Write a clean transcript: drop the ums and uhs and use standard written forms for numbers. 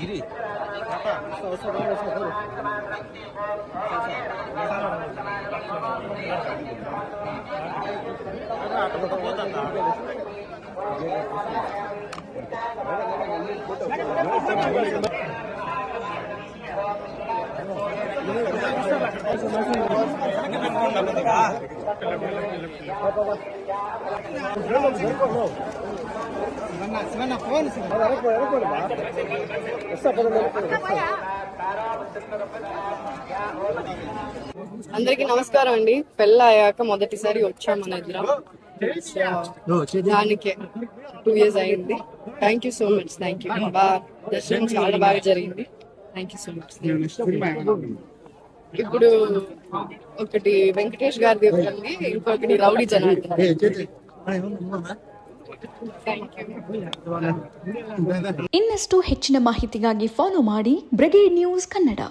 గిరి అందరికి నమస్కారం అండి. పెళ్ళి అయ్యాక మొదటిసారి వచ్చాం మన ఇద్దరం. దానికే 2 years అయింది. Thank you so much. Thank you. దర్శనం చాలా బాగా జరిగింది. Thank you so much. ఇప్పుడు ఒకటి వెంకటేష్ గారి దేవుడండి, ఇంకొకటి రౌడీ జనార్దన్. ಇನ್ನಷ್ಟು ಹೆಚ್ಚಿನ ಮಾಹಿತಿಗಾಗಿ ಫಾಲೋ ಮಾಡಿ ಬ್ರಿಗೇಡ್ ನ್ಯೂಸ್ ಕನ್ನಡ.